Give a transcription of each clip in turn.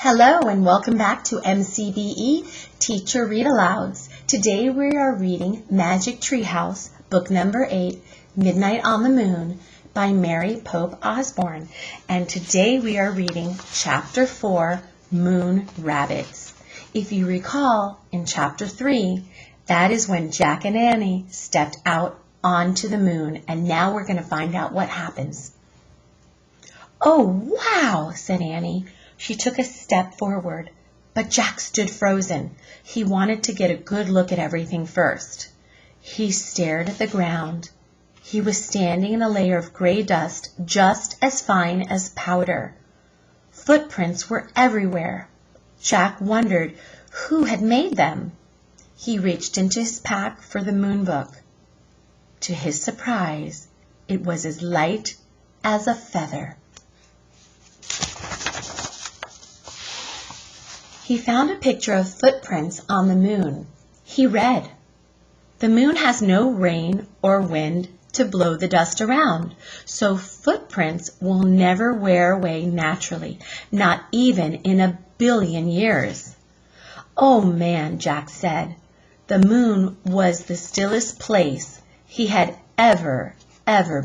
Hello and welcome back to MCBE Teacher Read-Alouds. Today we are reading Magic Treehouse, book number 8, Midnight on the Moon by Mary Pope Osborne. And today we are reading chapter 4, Moon Rabbits. If you recall, in chapter 3, that is when Jack and Annie stepped out onto the moon, and now we're going to find out what happens. "Oh, wow," said Annie. She took a step forward, but Jack stood frozen. He wanted to get a good look at everything first. He stared at the ground. He was standing in a layer of gray dust just as fine as powder. Footprints were everywhere. Jack wondered who had made them. He reached into his pack for the moon book. To his surprise, it was as light as a feather. He found a picture of footprints on the moon. He read, "The moon has no rain or wind to blow the dust around, so footprints will never wear away naturally, not even in 1,000,000,000 years." "Oh man," Jack said. The moon was the stillest place he had ever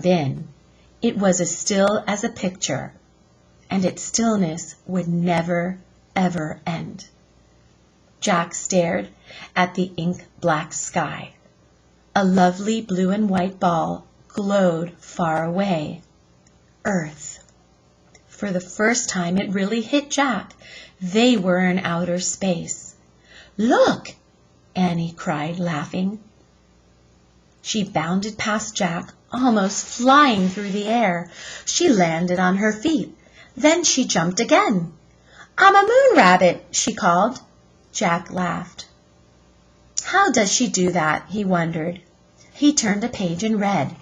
been. It was as still as a picture, and its stillness would never end. Jack stared at the ink-black sky. A lovely blue and white ball glowed far away. Earth. For the first time it really hit Jack. They were in outer space. "Look!" Annie cried, laughing. She bounded past Jack, almost flying through the air. She landed on her feet. Then she jumped again. "I'm a moon rabbit," she called. Jack laughed. How does she do that? He wondered. He turned a page and read,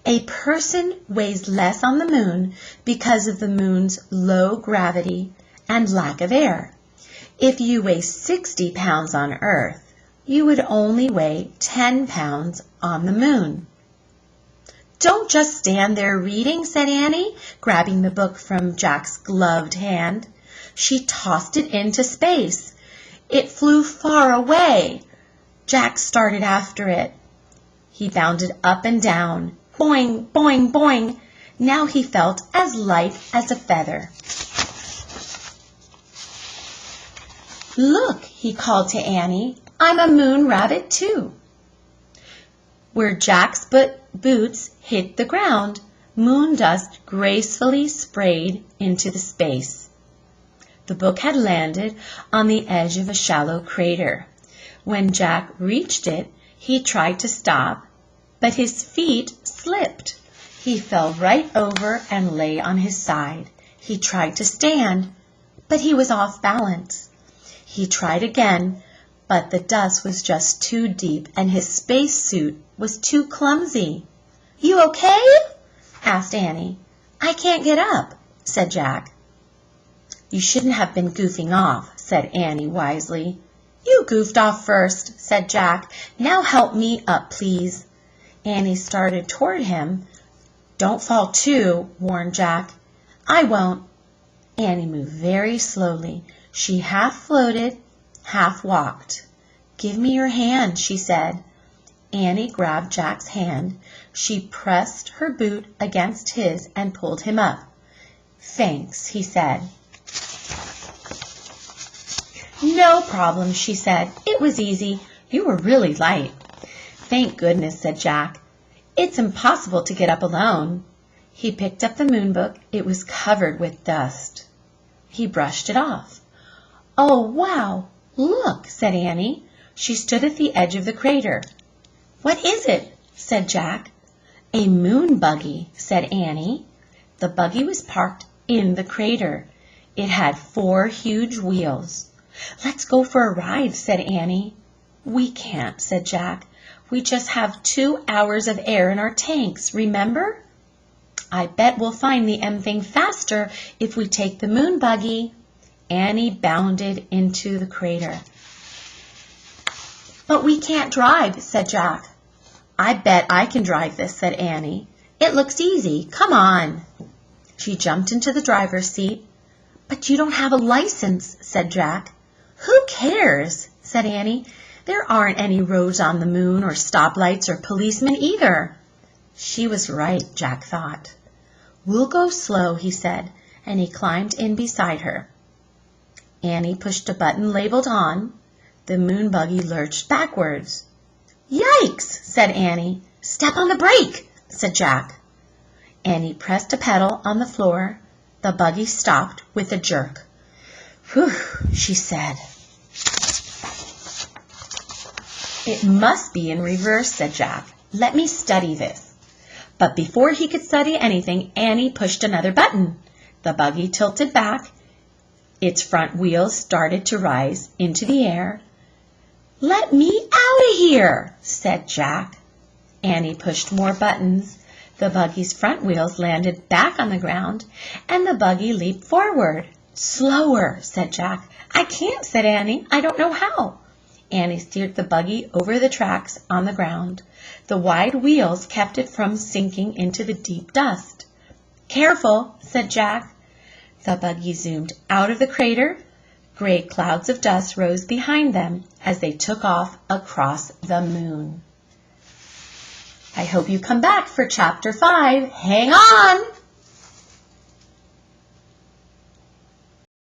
"A person weighs less on the moon because of the moon's low gravity and lack of air. If you weigh 60 pounds on Earth, you would only weigh 10 pounds on the moon." "Don't just stand there reading," said Annie, grabbing the book from Jack's gloved hand. She tossed it into space. It flew far away. Jack started after it. He bounded up and down. Boing, boing, boing. Now he felt as light as a feather. "Look," he called to Annie. "I'm a moon rabbit too." Where Jack's boots hit the ground, moon dust gracefully sprayed into the space. The book had landed on the edge of a shallow crater. When Jack reached it, he tried to stop, but his feet slipped. He fell right over and lay on his side. He tried to stand, but he was off balance. He tried again, but the dust was just too deep and his spacesuit was too clumsy. "You okay?" asked Annie. "I can't get up," said Jack. "You shouldn't have been goofing off," said Annie wisely. "You goofed off first," said Jack. "Now help me up, please." Annie started toward him. "Don't fall too," warned Jack. "I won't." Annie moved very slowly. She half floated, half walked. "Give me your hand," she said. Annie grabbed Jack's hand. She pressed her boot against his and pulled him up. "Thanks," he said. "No problem," she said. "It was easy. You were really light." "Thank goodness," said Jack. "It's impossible to get up alone." He picked up the moon book. It was covered with dust. He brushed it off. "Oh, wow! Look," said Annie. She stood at the edge of the crater. "What is it?" said Jack. "A moon buggy," said Annie. The buggy was parked in the crater. It had 4 huge wheels. "Let's go for a ride," said Annie. "We can't," said Jack. "We just have 2 hours of air in our tanks, remember?" "I bet we'll find the thing faster if we take the moon buggy." Annie bounded into the crater. "But we can't drive," said Jack. "I bet I can drive this," said Annie. "It looks easy. Come on." She jumped into the driver's seat. "But you don't have a license," said Jack. "Who cares?" said Annie. "There aren't any roads on the moon, or stoplights, or policemen either." She was right, Jack thought. "We'll go slow," he said, and he climbed in beside her. Annie pushed a button labeled "On." The moon buggy lurched backwards. "Yikes!" said Annie. "Step on the brake," said Jack. Annie pressed a pedal on the floor. The buggy stopped with a jerk. "Whew," she said. "It must be in reverse," said Jack. "Let me study this." But before he could study anything, Annie pushed another button. The buggy tilted back. Its front wheels started to rise into the air. "Let me out of here," said Jack. Annie pushed more buttons. The buggy's front wheels landed back on the ground, and the buggy leaped forward. "Slower," said Jack. "I can't," said Annie. "I don't know how." Annie steered the buggy over the tracks on the ground. The wide wheels kept it from sinking into the deep dust. "Careful," said Jack. The buggy zoomed out of the crater. Gray clouds of dust rose behind them as they took off across the moon. I hope you come back for Chapter 5. Hang on!